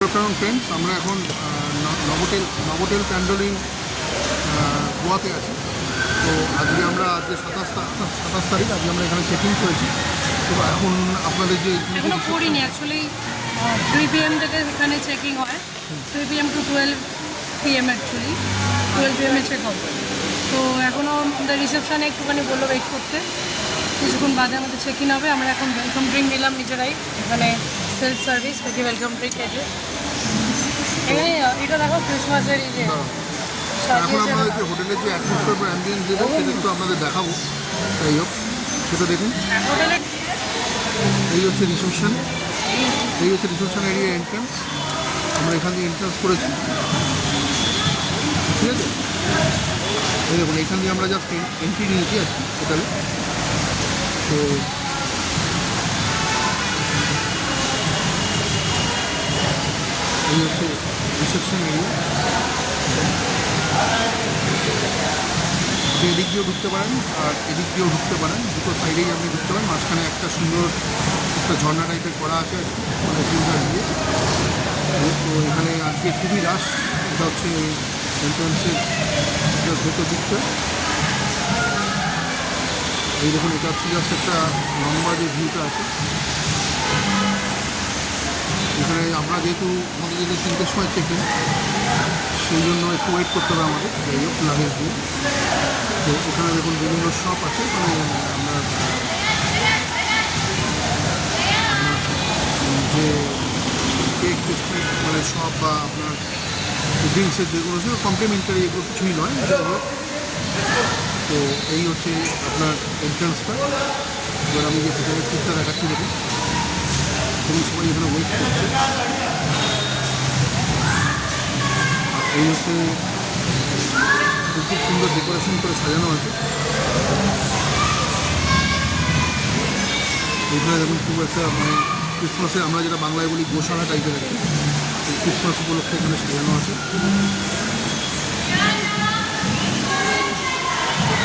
কারণ ফ্রেন্ডস আমরা এখন নভোটেল প্যান্ডোলিং গোয়াতে আছি। তো আজকে 27 তারিখ আজকে আমরা এখানে চেক ইন করেছি। তো এখন আপনাদের যে এখনো করিনি অ্যাকচুয়ালি 3 PM থেকে এখানে চেকিং হয় 3 PM to 12 PM actually 12 PM এ চেক হবে। তো এখনও আমাদের রিসেপশানে একটুখানি বললো ওয়েট করতে, কিছুক্ষণ বাদে আমাদের চেক ইন হবে। আমরা এখন ওয়েলকাম ড্রিঙ্ক নিলাম নিজেরাই, এখানে সেলফ সার্ভিস থেকে ওয়েলকাম ড্রিঙ্ক আছে। এখানে এটা দেখো ক্রিসমাসের এই যে এখন আপনাদের যে হোটেলের যে অ্যাটমসফিয়ার বা অ্যাম্বিয়েন্স যেটা সেটা একটু আপনাদের দেখাবো। যাই হোক সেটা দেখুন। হোটেলের এই হচ্ছে রিসেপশন, এই হচ্ছে রিসেপশন এরিয়া এন্ট্রান্স। আমরা এখান দিয়ে এন্ট্রান্স করেছি, ঠিক আছে। এই দেখুন এখান দিয়ে আমরা জাস্ট এন্ট্রি নিয়েছি আর কি হোটেলে। তো এই হচ্ছে রিসেপশন এরিয়া। আপনি এদিক দিয়েও ঢুকতে পারেন আর এদিক দিয়েও ঢুকতে পারেন, দুটো সাইডেই আপনি ঢুকতে পারেন। মাঝখানে একটা সুন্দর একটা ঝর্ণা টাইপের করা আছে আর কি, মানে ফিল্টার দিয়ে। তো এখানে আজকে খুবই রাশ। এটা হচ্ছে এন্ট্রান্সের ভেতর দিকটা। এই দেখুন এটা হচ্ছে জাস্ট একটা লম্বা যে ভিউটা আছে। এখানে আমরা যেহেতু আমাদের যেহেতু 3টের সময় চেক ইন, সেই জন্য একটু ওয়েট করতে হবে আমাদের। যাই হোক লাগেজ দিয়ে। তো এখানে দেখুন বিভিন্ন শপ আছে, মানে আমরা যে কেক বিস্কুট মানে শপ বা আপনার ড্রিঙ্কসের যেগুলো ছিল কমপ্লিমেন্টারি, এগুলো কিছুই নয়। যাই হোক, তো এই হচ্ছে আপনার এন্ট্রান্সটা। এবার আমি যে হোটেলের ট্রিপটা দেখাচ্ছি দেখুন, তখন সবাই এখানে ওয়েট করছে। এই হচ্ছে খুব সুন্দর ডেকোরেশন করে সাজানো আছে। এখানে দেখুন খুব একটা মানে ক্রিসমাসে আমরা যেটা বাংলায় বলি গোশালা টাইপের একটা, ক্রিসমাস উপলক্ষে এখানে সাজানো আছে।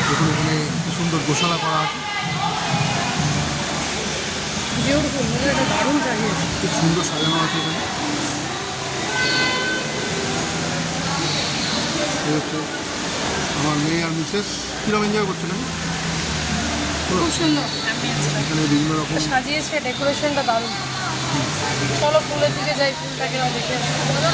দেখুন এখানে কি সুন্দর গোশালা করা আছে, খুব সুন্দর সাজানো আছে এখানে। এই হচ্ছে আমার মেয়ে আর মিসেস, কীরকম এনজয় করছে না খুব সুন্দর এখানে বিভিন্ন রকম সাজিয়েছে, ডেকোরেশনটা দারুণ। চলো ফুলের দিকে যাই, ফুলটাকে দেখে চলো।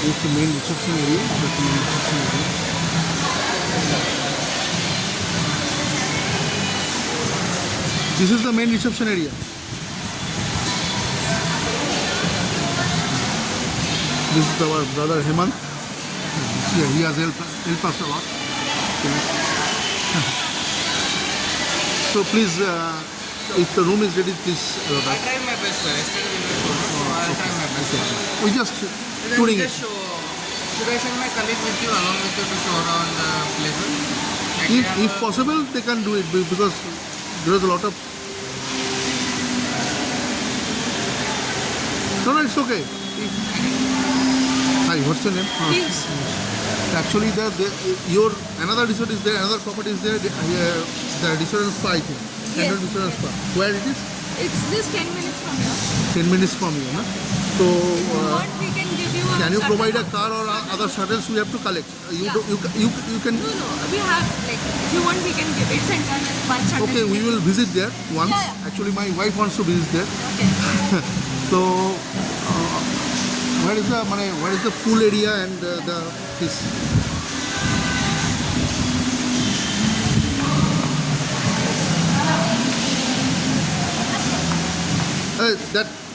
এই হচ্ছে main reception area, main reception area. This is the main reception area. This is our brother Hemant. Yeah, he has helped us a lot. So please, if the room is ready, please allow I that. try my best, sir. Yesterday we were closed, so I'll try my best. We just Then touring we it. just show. Should I send my colleague with you, along with you, to show around the places? If possible, they can do it because there is a lot of. No, it's okay. Hi, what's your name? Actually, your another resort is there, another property is there. The resort spa, I think. Yes. Resort spa. Where it is? It's just 10 minutes from here. 10 minutes from you, na? So, If you want, we can give you a can you shuttle provide a box. car or other shuttles we have to collect? Yeah. You can. No, we have, like, if you want, we can give it. It's internal one shuttle. Okay, we will visit there once. Yeah, yeah. Actually, my wife wants to visit there. Okay. So, where is the pool area and this?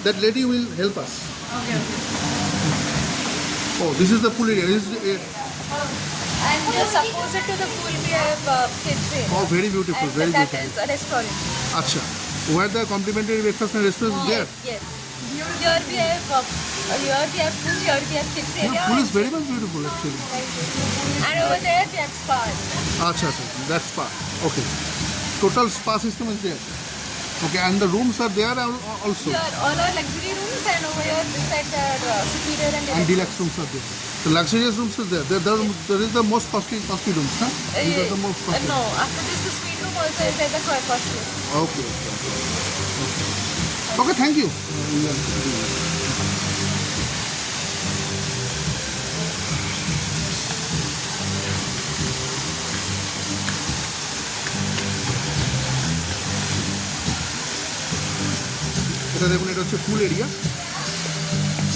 That lady will help us. Okay. Oh, this is the pool area. This is, And just opposite to the pool, we have kids area. oh, very beautiful, And very that beautiful. is a restaurant. Acha, where the complimentary breakfast and restaurant is there? Yes. Here we have pool, here we have kids area. Yeah, pool is very much beautiful actually. And over there we have spa. Acha, that's spa. Okay. Total spa system is there. Okay, and the rooms are there also. Here, all are luxury rooms, and over here, this side, they are superior and And deluxe. deluxe rooms are there. The luxurious rooms is there. There is the most costly rooms, huh? These are the most costly. No, after this, the suite room also is at the costliest. Okay. Okay, thank you. এটা দেখুন, এটা হচ্ছে পুল area.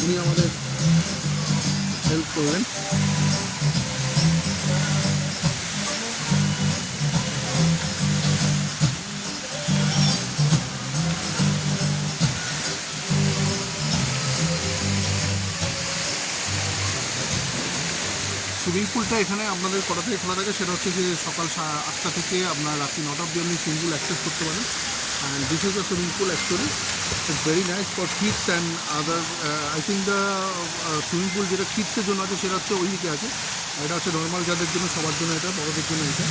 উনি আমাদের help করবেন। Swimming পুলটা এখানে আপনাদের কটা থেকে খোলা থাকে, সেটা হচ্ছে যে সকাল 8টা থেকে আপনার রাত্রি 9টা অবধি আপনি সুইমিং পুল অ্যাক্সেস করতে পারেন। And this is the swimming pool actually. It's very nice for kids and other. I think the swimming pool যেটা কিডসের জন্য আছে সেটা হচ্ছে ওই দিকে আছে। এটা হচ্ছে নর্মাল যাদের জন্য, সবার জন্য এটা, বড়দের জন্য এটা।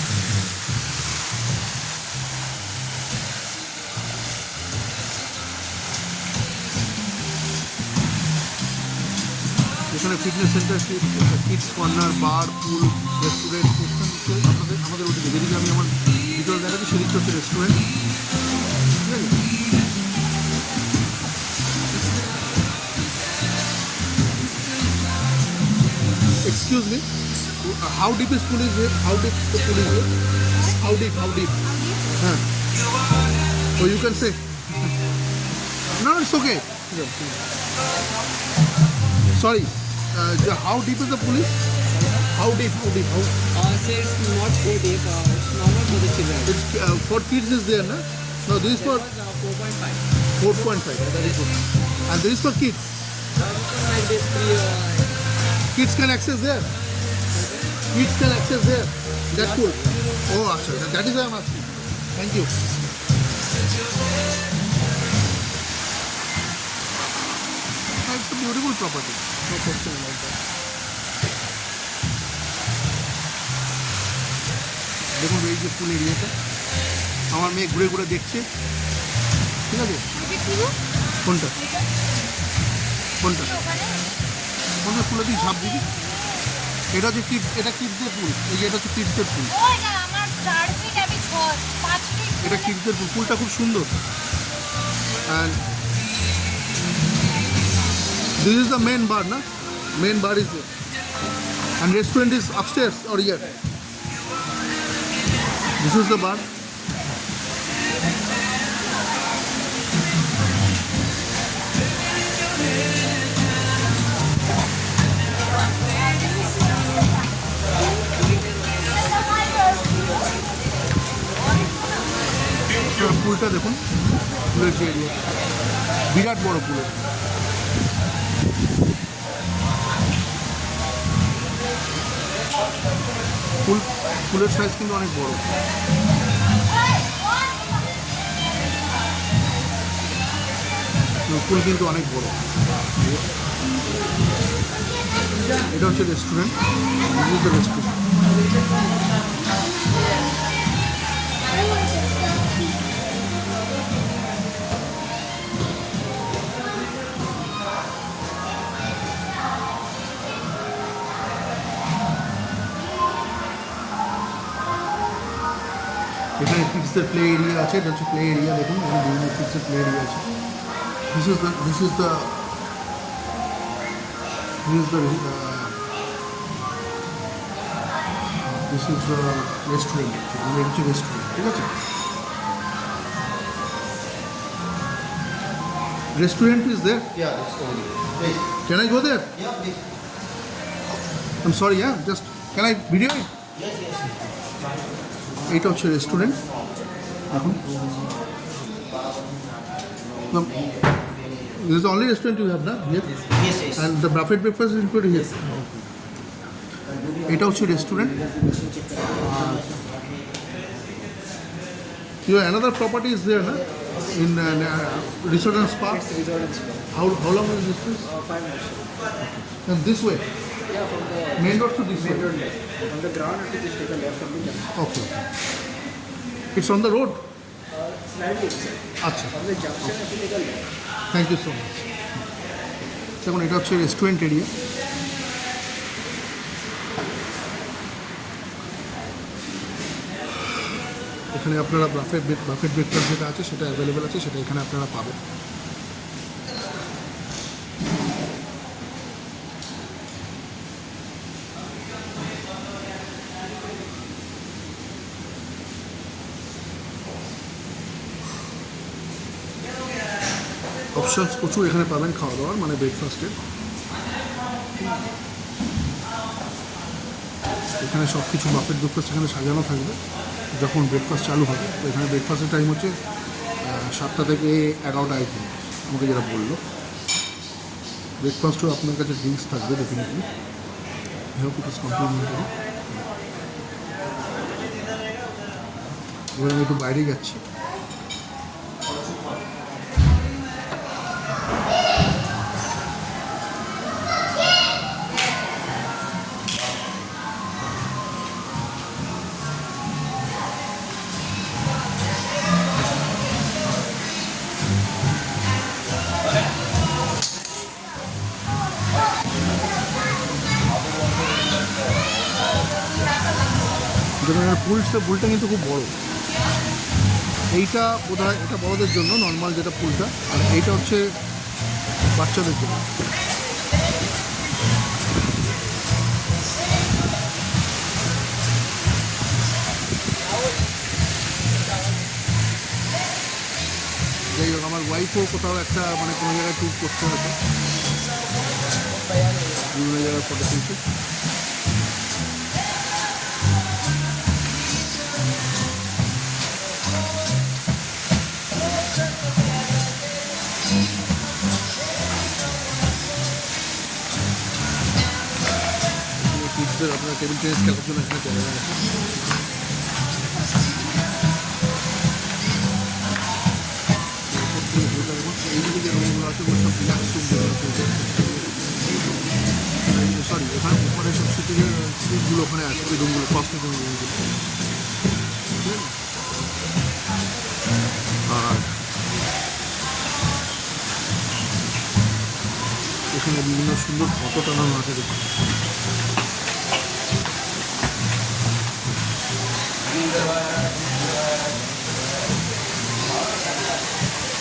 এখানে ফিটনেস সেন্টার, কিডস কর্নার, বার, পুল, রেস্টুরেন্ট, আমাদের ওদিকে যেদিকে আমি আমার ডিটেল দেখাচ্ছি সেদিকটা হচ্ছে রেস্টুরেন্ট। ঠিক আছে? Excuse me, how deep is pool is here? How deep the pool is here? How deep? Huh. So you can say. No, it's okay. Sorry. How deep is the pool is? How deep? So it's not so deep. It's normal for the children. It's for kids is there, na? No, this is for 4.5. 4.5. That is good. And this is for kids. Like this, Kids can access there. Kids can access there. That pool. Oh, actually, that is why I'm asking. Thank you. It's a beautiful property. No question about that. দেখুন এই যে পুল এরিয়াটা, আমার মেয়ে ঘুরে ঘুরে দেখছে। ঠিক আছে? কোনটা কোনটা কোনটা খুলে দিই, ঝাঁপ দিবি। এটা হচ্ছে এটা কিডসদের পুল। এই যে এটা হচ্ছে কিডসদের পুল। এটা কিডসদের পুল। পুলটা খুব সুন্দর। And this is the main bar, না? Main bar is there. And restaurant is upstairs or here. This is the bar. পুলটা দেখুন, পুলের যে এরিয়া, বিরাট বড় পুলের। পুলের সাইজ কিন্তু অনেক বড়। পুল কিন্তু অনেক বড়। এটা হচ্ছে রেস্টুরেন্ট। রেস্টুরেন্ট এখানে কিডসদের প্লে এরিয়া আছে। এটা হচ্ছে প্লে এরিয়া। দেখুন এখানে বিভিন্ন কিডসদের প্লে এরিয়া আছে। This is the restaurant. এটা হচ্ছে রেস্টুরেন্ট। ঠিক আছে? Restaurant is there? Yeah, it's over here. Please. Can I go there? Yeah, please. I'm sorry, yeah. Just can I video it? Yes, yes. এটা হচ্ছে restaurant. এখন this is the only restaurant you have, na? Yes. Yes, yes. And the buffet breakfast is included here. এটা হচ্ছে restaurant. Your another property is there, na? In Resort and Spa. How long is this place? 5 minutes. And this way. Yeah, from the Main road to this main way. road left. From the ground, it is take a left from the junction. Okay. It's on the road. আচ্ছা, thank you so much. দেখুন এটা হচ্ছে restaurant area. এখানে আপনারা buffet breakfast যেটা আছে সেটা available আছে, সেটা এখানে আপনারা পাবেন। অপশানস প্রচুর এখানে পাবেন খাওয়া দাওয়ার, মানে ব্রেকফাস্টের। এখানে সব কিছু বাফেট ব্রেকফাস্ট এখানে সাজানো থাকবে যখন ব্রেকফাস্ট চালু হবে। তো এখানে ব্রেকফাস্টের টাইম হচ্ছে 7টা থেকে 11টা আইটেম আমাকে যেটা বললো। ব্রেকফাস্টও আপনার কাছে ড্রিঙ্কস থাকবে definitely, hope it is complimentary. এবার আমি একটু বাইরে যাচ্ছি। যেমন পুলটা কিন্তু খুব বড়। এইটা বোধহয় এটা বড়দের জন্য নর্মাল যেটা পুলটা, আর এইটা হচ্ছে বাচ্চাদের জন্য। যাই হোক, আমার ওয়াইফও কোথাও একটা মানে কোনো জায়গায় ট্যুর করতে হবে, বিভিন্ন জায়গায় ফটো তুলছে। কিডসদের আপনার টেবিল টেনিস খেলার জন্য এখানে জায়গা আছে। এইদিকে যে রুমগুলো আছে ওগুলো সব রিল্যাক্স রুম, সরি ওখানে ওখানে সব সিটগুলো ওখানে আছে, ওই রুমগুলো ফার্স্ট রুমগুলো। আর এখানে বিভিন্ন সুন্দর ফটো টানানো আছে দেখুন।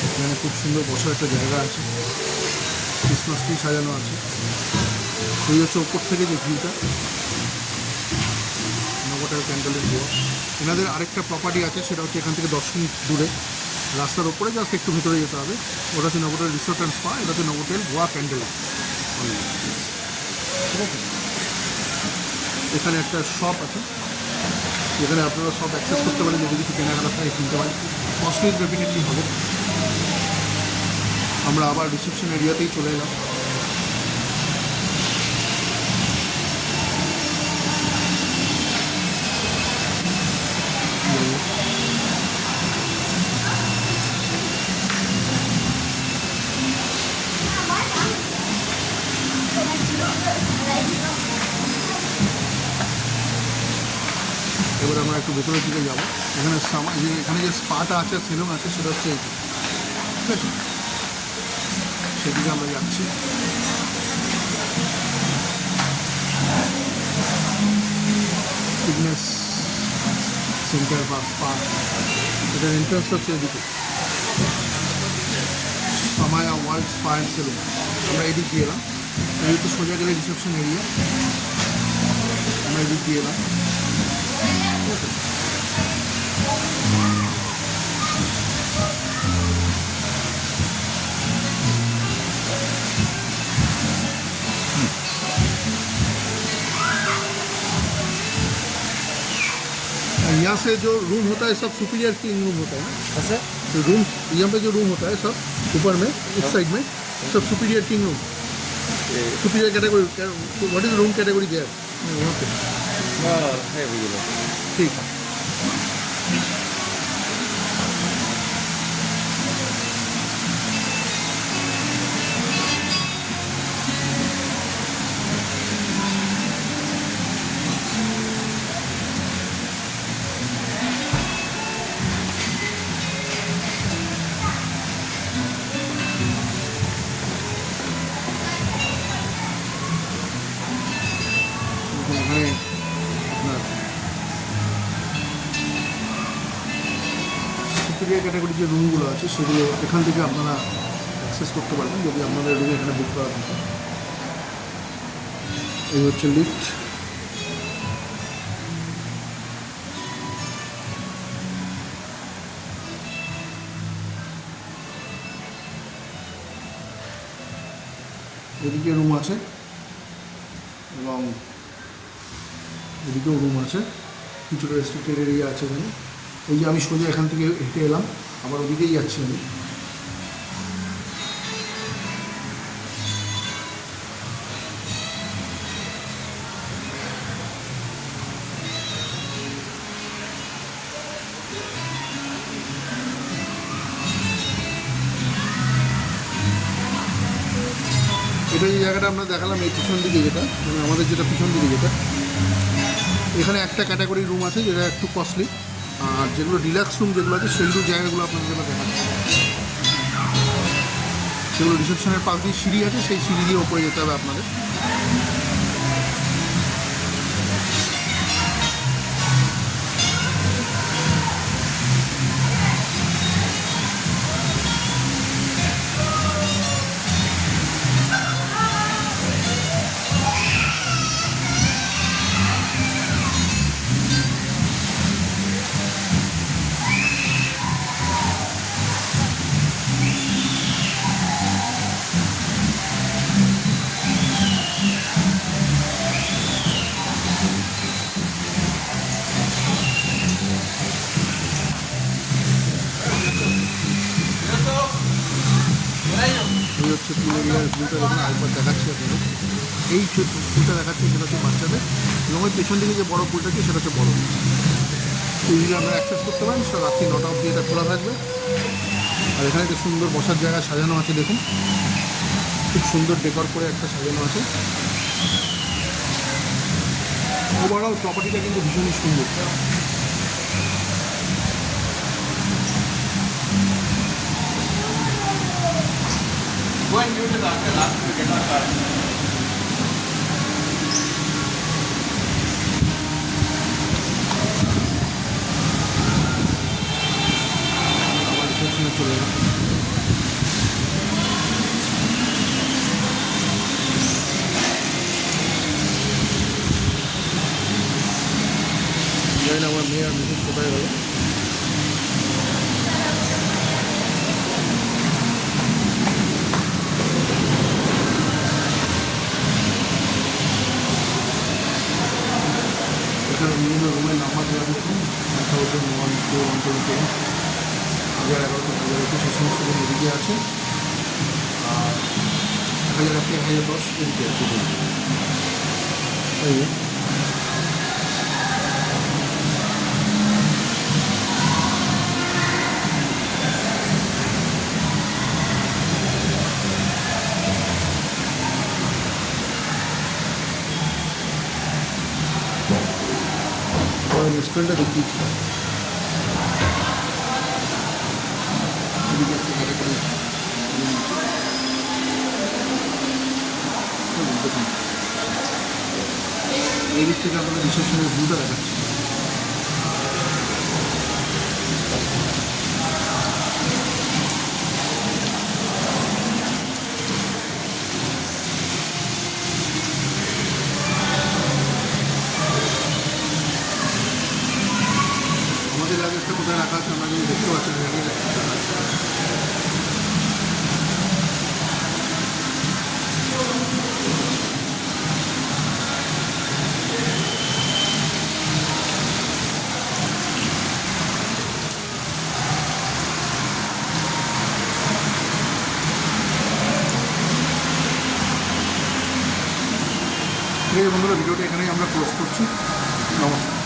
এখানে খুব সুন্দর বসার একটা জায়গা আছে, ক্রিসমাস ট্রি সাজানো আছে। এই হচ্ছে ওপর থেকে যে ভিউটা, নভোটেল ক্যান্ডেলের ভিউ। এনাদের আরেকটা প্রপার্টি আছে, সেটা হচ্ছে এখান থেকে 10 মিনিট দূরে রাস্তার ওপরে, জাস্ট একটু ভিতরে যেতে হবে। ওটা হচ্ছে নভোটেল রিসোর্ট অ্যান্ড স্পা, এটা হচ্ছে নভোটেল গোয়া ক্যান্ডেল। ঠিক আছে, এখানে একটা শপ আছে, এখানে আপনারা সব অ্যাক্সেস করতে পারেন, যদি কিছু কেনাকাটা থাকে কিনতে পারেন। কস্টলি ডেফিনেটলি হবে। আমরা আবার রিসেপশন এরিয়াতেই চলে এলাম। এবার আমরা একটু ভেতরের দিকে যাবো। এখানে এখানে যে স্পাটা আছে, সেলুন আছে, সেটা হচ্ছে এইটা। ঠিক আছে, সেদিকে আমরা যাচ্ছি। ফিটনেস সেন্টার বা স্পা, এটার এন্ট্রান্স হচ্ছে এদিকে, সামায়া ওয়ার্ল্ড স্পা অ্যান্ড সেলুন। আমরা এদিক দিয়ে এলাম, এই তো সোজা গেলে রিসেপশন এরিয়া, আমরা এদিক দিয়ে এলাম। यहाँ से जो रूम होता है सब सुपीरियर किंग रूम होता है ना? ऐसे तो रूम यहाँ पे जो रूम होता है सब ऊपर में इस साइड में सब superior king room, superior category. What is room category there? वहाँ पे है वो ठीक है। এরিয়া ক্যাটাগরি যে রুমগুলো আছে সেগুলো এখান থেকে আপনারা অ্যাক্সেস করতে পারবেন যদি আপনাদের রুমে এখানে বুক করা থাকে। এই হচ্ছে লিফট। এদিকে রুম আছে এবং এদিকেও রুম আছে, কিছুটা রেস্ট্রিক্টেড এরিয়া আছে এখানে। এই যে আমি সোজা এখান থেকে হেঁটে এলাম, আবার ওদিকেই যাচ্ছি আমি। এটা যে জায়গাটা আমরা দেখালাম এই পিছন দিকে, যেটা মানে আমাদের যেটা পিছন দিকে যেটা, এখানে একটা ক্যাটাগরি রুম আছে যেটা একটু কস্টলি, আর যেগুলো ডিলাক্স রুম যেগুলো আছে সেইগুলো জায়গাগুলো আপনাদের জন্য দেখাচ্ছে। সেগুলো রিসেপশনের পাশ দিয়ে সিঁড়ি আছে, সেই সিঁড়ি দিয়ে ওপরে যেতে হবে আপনাদের। এই হচ্ছে পুল এরিয়ার ভিউটা, যখন আরেকবার দেখাচ্ছি আপনাদের। এই পুলটা দেখাচ্ছি সেটা হচ্ছে বাচ্চাদের, এবং ওই পেছন দিকে যে বড় পুলটা আছে সেটা হচ্ছে বড়। এইগুলো আপনারা অ্যাক্সেস করতে পারেন, সেটা রাত্রি 9টা অবধি এটা খোলা থাকবে। আর এখানে একটা সুন্দর বসার জায়গা সাজানো আছে, দেখুন খুব সুন্দর ডেকর করে একটা সাজানো আছে। ওভারঅল প্রপার্টিটা কিন্তু ভীষণই সুন্দর। Go and give it to the last to get our card. আবার রিসেপশনে চলে এলাম। জানি না আমার মেয়ে আর মিসেস কোথায় গেল। এখানে বিভিন্ন রুমের নাম্বার দেওয়া দেখুন, 1001, 2011, 2021 সেই সমস্ত রুম এদিকে আছে, আর 1001, 1010 এদিকে আছে। এই রেস্টুরেন্টটা দেখিয়েছি, এদিকে একটা ক্যাটাগরি দেখুন। এই দিক থেকে আপনাদের রিসেপশনের ভিউটা দেখাচ্ছি। আমাদের লাগেজটা কোথায় রাখা আছে আমরা যদি দেখতে পাচ্ছি লাগেজ ঠিক আছে বন্ধুরা, ভিডিওটা এখানেই আমরা ক্লোজ করছি। নমস্কার।